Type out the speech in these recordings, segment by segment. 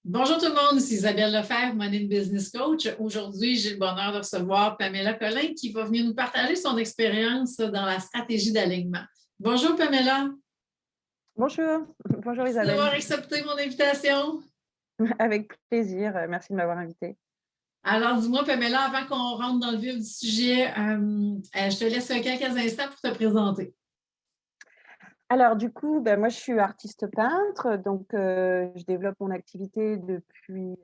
Bonjour tout le monde, c'est Isabelle Lefebvre, Money Business Coach. Aujourd'hui, j'ai le bonheur de recevoir Pamela Collin qui va venir nous partager son expérience dans la stratégie d'alignement. Bonjour Pamela. Bonjour, bonjour Merci Isabelle. d'avoir accepté mon invitation. Avec plaisir, merci de m'avoir invitée. Alors, dis-moi Pamela, avant qu'on rentre dans le vif du sujet, je te laisse quelques instants pour te présenter. Alors du coup, moi je suis artiste peintre, donc je développe mon activité depuis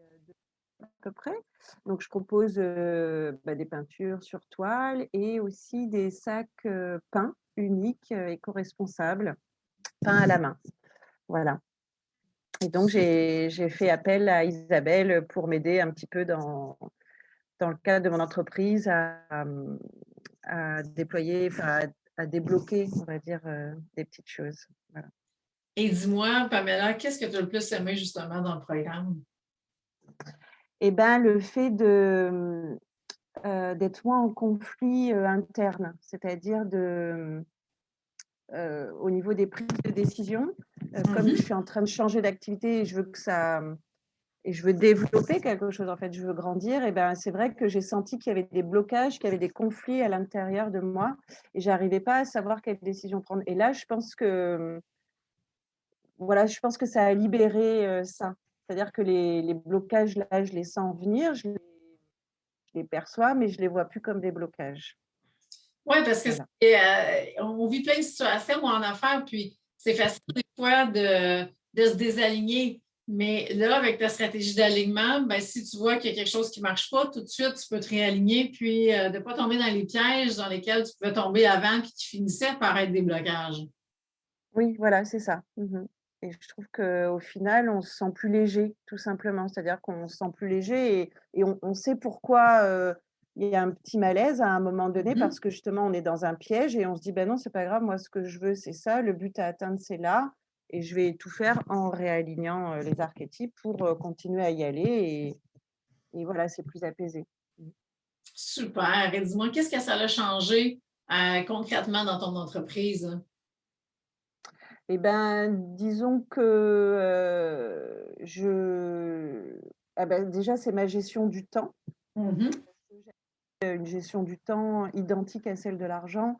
à peu près. Donc je propose, des peintures sur toile et aussi des sacs, peints uniques, éco-responsables, peints à la main. Voilà. Et donc j'ai fait appel à Isabelle pour m'aider un petit peu dans le cadre de mon entreprise à déployer, enfin à débloquer, on va dire, des petites choses. Voilà. Et dis-moi, Pamela, qu'est-ce que tu as le plus aimé justement dans le programme? Et ben, le fait d'être moins en conflit, interne, c'est-à-dire au niveau des prises de décision, comme je suis en train de changer d'activité et je veux que ça et je veux développer quelque chose, en fait, je veux grandir et ben, c'est vrai que j'ai senti qu'il y avait des blocages, qu'il y avait des conflits à l'intérieur de moi et j'arrivais pas à savoir quelle décision prendre et là, je pense que, voilà, je pense que ça a libéré, ça. C'est-à-dire que les blocages, là, je les sens venir, je les perçois, mais je les vois plus comme des blocages. Oui, parce que Voilà. on vit plein de situations en affaires, puis c'est facile des fois de se désaligner. Mais là, avec ta stratégie d'alignement, ben, si tu vois qu'il y a quelque chose qui ne marche pas, tout de suite, tu peux te réaligner, puis de ne pas tomber dans les pièges dans lesquels tu pouvais tomber avant, puis qui finissaient par être des blocages. Oui, voilà, c'est ça. Mmh et je trouve qu'au final, on se sent plus léger, tout simplement. C'est-à-dire qu'on se sent plus léger et on sait pourquoi, il y a un petit malaise à un moment donné Mhm. parce que justement, on est dans un piège et on se dit: «Ben non, c'est pas grave, moi, ce que je veux, c'est ça, le but à atteindre, c'est là et je vais tout faire en réalignant, les archétypes pour, continuer à y aller et voilà, c'est plus apaisé». Mmh. Super. Et dis-moi, qu'est-ce que ça a changé concrètement dans ton entreprise? Et ben, disons que, déjà, c'est ma gestion du temps. Mhm. Une gestion du temps identique à celle de l'argent,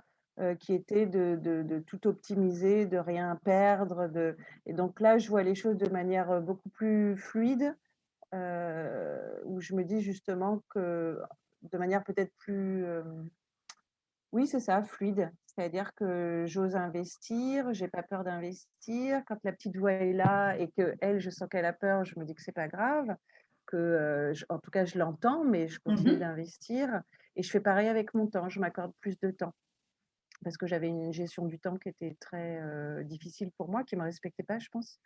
qui était de tout optimiser, de rien perdre, et donc là, je vois les choses de manière, beaucoup plus fluide, où je me dis justement que de manière peut-être plus, oui, c'est ça, fluide. C'est-à-dire que j'ose investir, j'ai pas peur d'investir. Quand la petite voix est là et qu'elle, je sens qu'elle a peur, je me dis que c'est pas grave, que, en tout cas, je l'entends, mais je continue Mhm. d'investir et je fais pareil avec mon temps. Je m'accorde plus de temps parce que j'avais une gestion du temps qui était très, difficile pour moi, qui me respectait pas, je pense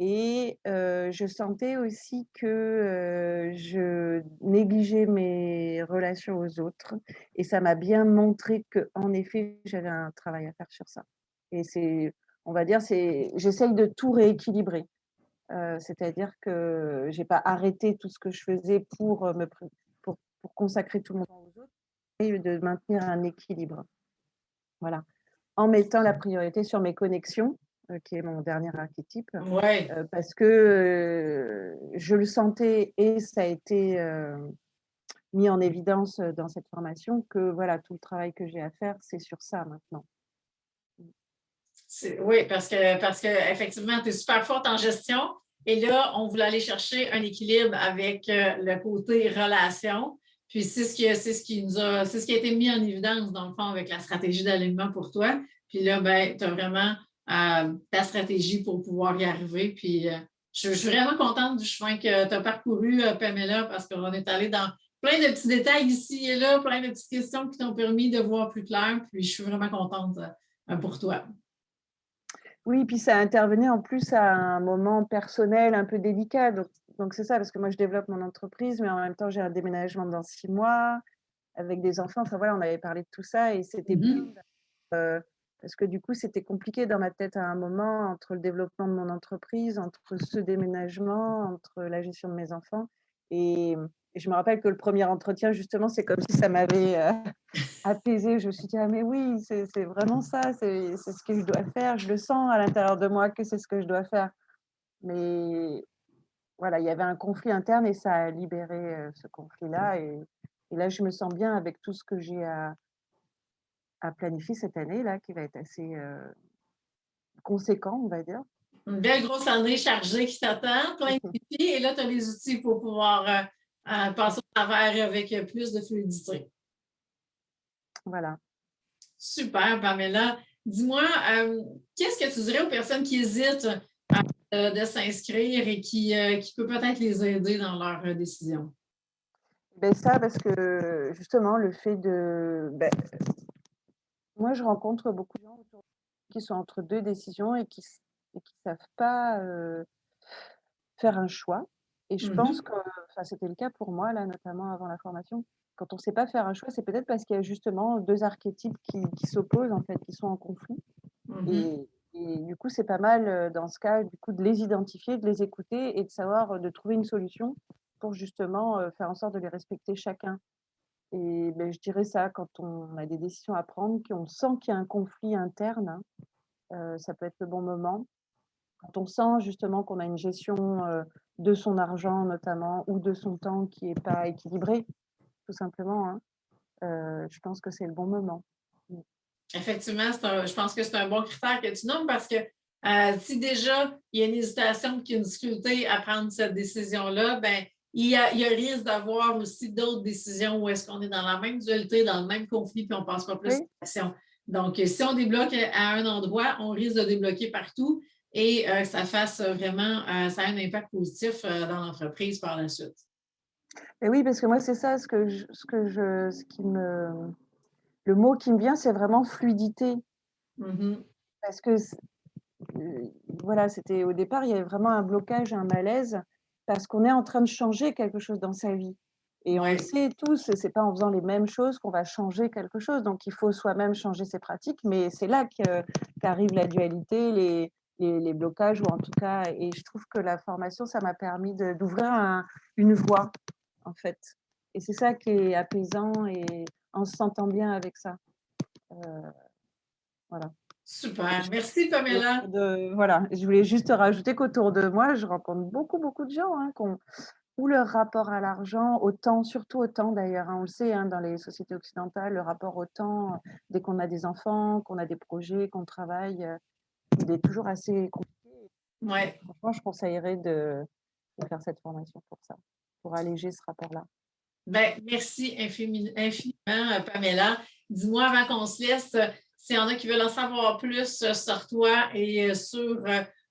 et je sentais aussi que, je négligeais mes relations aux autres et ça m'a bien montré qu'en effet, j'avais un travail à faire sur ça et c'est on va dire, j'essaye de tout rééquilibrer. C'est-à-dire que j'ai pas arrêté tout ce que je faisais pour, me pr pour consacrer tout mon temps aux autres et de maintenir un équilibre. Voilà. En mettant la priorité sur mes connexions, qui est mon dernier archétype, Oui. parce que, je le sentais et ça a été, mis en évidence, dans cette formation que voilà, tout le travail que j'ai à faire, c'est sur ça maintenant. Oui, parce que effectivement, tu es super forte en gestion. Et là, on voulait aller chercher un équilibre avec le côté relation. Puis c'est ce qui a été mis en évidence, dans le fond, avec la stratégie d'alignement pour toi. Puis là, ben, tu as vraiment ta stratégie pour pouvoir y arriver. Puis je suis vraiment contente du chemin que tu as parcouru, Pamela, parce qu'on est allé dans plein de petits détails ici et là, plein de petites questions qui t'ont permis de voir plus clair. Puis je suis vraiment contente pour toi. Oui, puis ça intervenait en plus à un moment personnel un peu délicat, donc c'est ça, parce que moi je développe mon entreprise, mais en même temps j'ai un déménagement dans 6 mois avec des enfants. Enfin voilà, on avait parlé de tout ça et c'était bien, Mhm. parce que du coup, c'était compliqué dans ma tête à un moment entre le développement de mon entreprise, entre ce déménagement, entre la gestion de mes enfants et je me rappelle que le premier entretien justement, c'est comme si ça m'avait, apaisée. Je me suis dit: «Ah mais oui, c'est vraiment ça, c'est ce que je dois faire. Je le sens à l'intérieur de moi que c'est ce que je dois faire». Mais voilà, il y avait un conflit interne et ça a libéré, ce conflit-là et là, je me sens bien avec tout ce que j'ai à planifier cette année-là qui va être assez, conséquent, on va dire. Une belle grosse année chargée qui t'attend, plein de défis, et là, tu as les outils pour pouvoir passer au travers avec plus de fluidité. Voilà. Super, Pamela. Dis-moi, qu'est-ce que tu dirais aux personnes qui hésitent de s'inscrire et qui peut peut-être les aider dans leur décision? Ben ça, parce que justement, le fait de moi, je rencontre beaucoup de gens autour qui sont entre 2 décisions et qui savent pas, faire un choix et je pense Mhm, que enfin, c'était le cas pour moi là, notamment avant la formation. Quand on sait pas faire un choix, c'est peut-être parce qu'il y a justement 2 archétypes qui s'opposent en fait, qui sont en conflit mhm. et du coup, c'est pas mal, dans ce cas, du coup, de les identifier, de les écouter et de savoir, de trouver une solution pour justement, faire en sorte de les respecter chacun. Et beh, je dirais ça, quand on a des décisions à prendre, qu'on sent qu'il y a un conflit interne, hein, ça peut être le bon moment. Quand on sent justement qu'on a une gestion, de son argent notamment ou de son temps qui est pas équilibrée, tout simplement, hein, je pense que c'est le bon moment. Mmh. Effectivement, je pense que c'est un bon critère que tu nommes parce que si déjà il y a une hésitation, qu'il y a une difficulté à prendre cette décision-là, ben, il y a risque d'avoir aussi d'autres décisions où est-ce qu'on est dans la même dualité, dans le même conflit, puis on ne passe pas plus à Oui, l'action. Donc, si on débloque à un endroit, on risque de débloquer partout et que ça fasse vraiment, ça a un impact positif dans l'entreprise par la suite. et oui, parce que moi, c'est ça ce qui me le mot qui me vient, c'est vraiment fluidité Mhm. parce que Heu, voilà, c'était au départ, il y avait vraiment un blocage, un malaise parce qu'on est en train de changer quelque chose dans sa vie et on le Oui, sait tous, c'est pas en faisant les mêmes choses qu'on va changer quelque chose. Donc il faut soi-même changer ses pratiques, mais c'est là qu'arrive la dualité, les blocages ou en tout cas et je trouve que la formation, ça m'a permis d'ouvrir une voie, en fait et c'est ça qui est apaisant et on se sentant bien avec ça. Heu, voilà. super. Merci, Pamela. Voilà, je voulais juste rajouter qu'autour de moi, je rencontre beaucoup, beaucoup de gens, hein, qui ont ou leur rapport à l'argent, au temps, surtout au temps d'ailleurs, hein. On le sait, hein, dans les sociétés occidentales, le rapport au temps, dès qu'on a des enfants, qu'on a des projets, qu'on travaille, il est toujours assez compliqué. Oui. Franchement, je conseillerais de faire cette formation pour ça, pour alléger ce rapport-là. Ben, merci infiniment, Pamela. Dis-moi avant qu'on se laisse, s'il y en a qui veulent en savoir plus sur toi et sur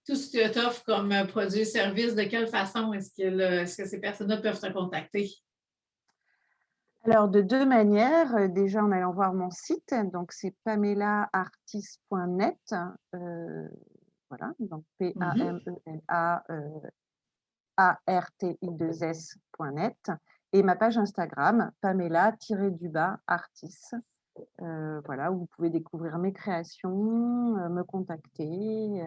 tout ce que tu offres comme produits et services, de quelle façon est-ce que ces personnes-là peuvent te contacter? Alors de 2 manières, déjà en allant voir mon site, donc c'est pamelaartis.net, heu, voilà, donc Mhm. Pamela, artis.net et ma page Instagram, Pamela-artis, voilà, où vous pouvez découvrir mes créations, me contacter,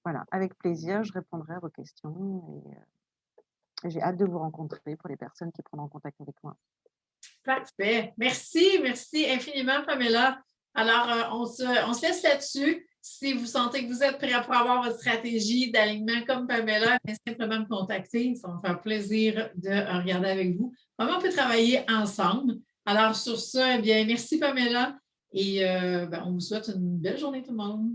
voilà, avec plaisir, je répondrai à vos questions et j'ai hâte de vous rencontrer pour les personnes qui prendront contact avec moi. Parfait. Merci, merci infiniment, Pamela. Alors, on se laisse là-dessus. Si vous sentez que vous êtes prêt pour avoir votre stratégie d'alignement comme Pamela, ben, simplement me contacter. Ça va me faire plaisir de regarder avec vous comment on peut travailler ensemble. Alors, sur ça, eh bien, merci, Pamela. Et ben, on vous souhaite une belle journée, tout le monde.